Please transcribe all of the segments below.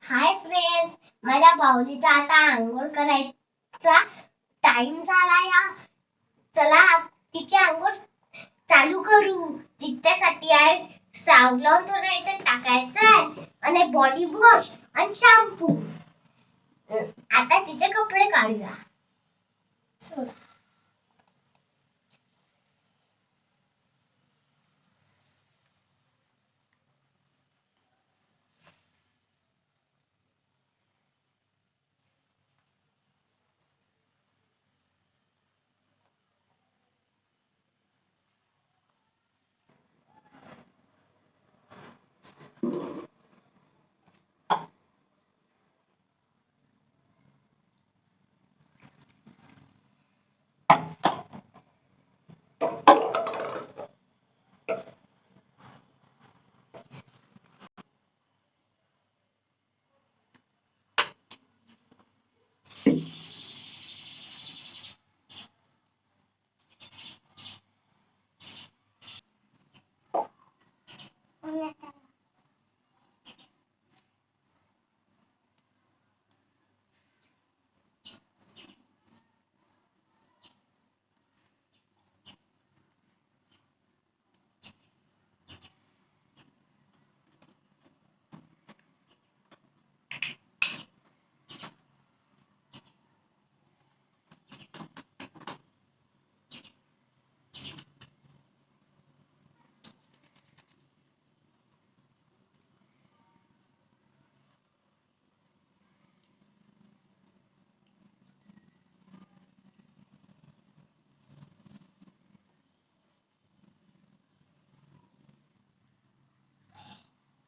Hi friends, माझ्या भाऊजीचा आता अंघोळ करायचा टाइम झाला या. चला तिची अंघोळ चालू करू. तिच्यासाठी आहे सावलाव थोडं याच्यात टाकायचं आहे आणि बॉडी वॉश आणि शॅम्पू. आता तिचे कपडे काढूया.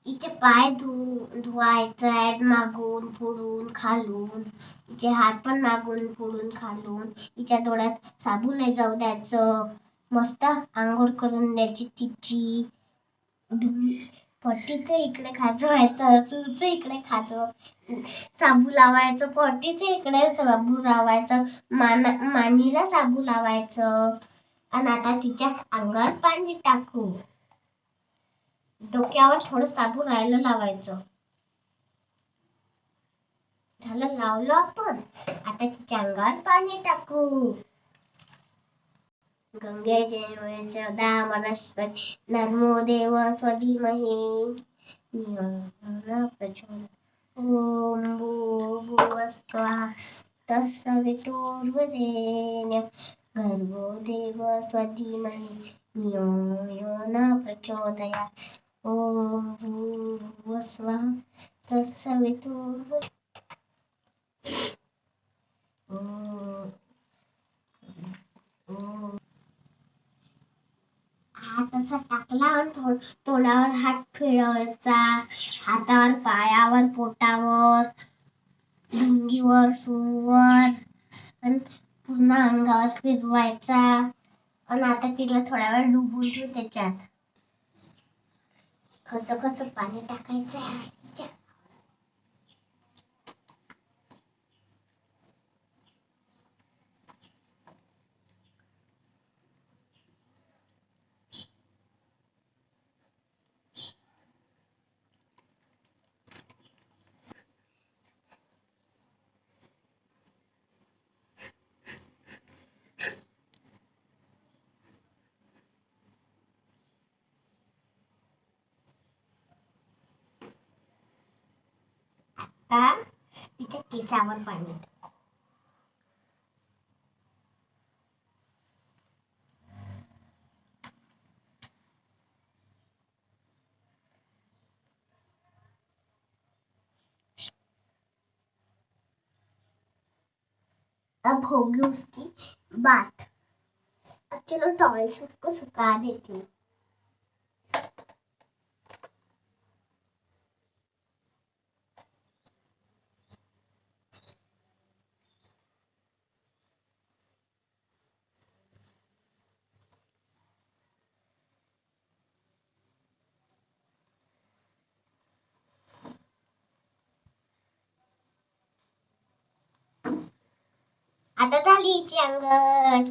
हिचे पाय धुवायचे आहेत, मागून पुढून खालून. हिचे हात पण मागून पुढून खालून. हिच्या डोळ्यात साबण नाही जाऊ द्यायचं. मस्त आंघोळ करून द्यायची तिची. पट्टीचं इकडे खाजवायचं, सूचं इकडे साबू लावायचं, पट्टीचं इकडे साबू लावायचं, मानीला साबू लावायचं. आणि आता तिच्या अंगावर पाणी टाकू. डोक्यावर थोडं साबू राहायला लावायचं. झालं, लावलं आपण. आता तिच्या अंगावर पाणी टाकू. गंगे जमुने सदा मनस्वती नर्मदेव स्वधीमहि ओम भूर्भुवस्सुवः तत्सवितुर्वरेण्यं भर्गो देवस्य धीमहि धियो यो न प्रचोदयात्. ओम भूर्भुवस्सुवः तत्सवितुर्वरेण्यं. हात असा टाकला आणि तोंडावर हात फिरवायचा. हातावर, पायावर, पोटावर, ढुंगीवर, सूळवर आणि पूर्ण अंगावर फिरवायचा. आणि आता तिला थोड्या वेळ डुबून ठेवू त्याच्यात. कसं कसं पाणी टाकायचं आहे. आता तिच्या केसावर पाणी टाकू. अब होगी उसकी बात. अब चलो टॉवल से उसको सुखा देती हूँ. आता झाली हिची अंघोळ.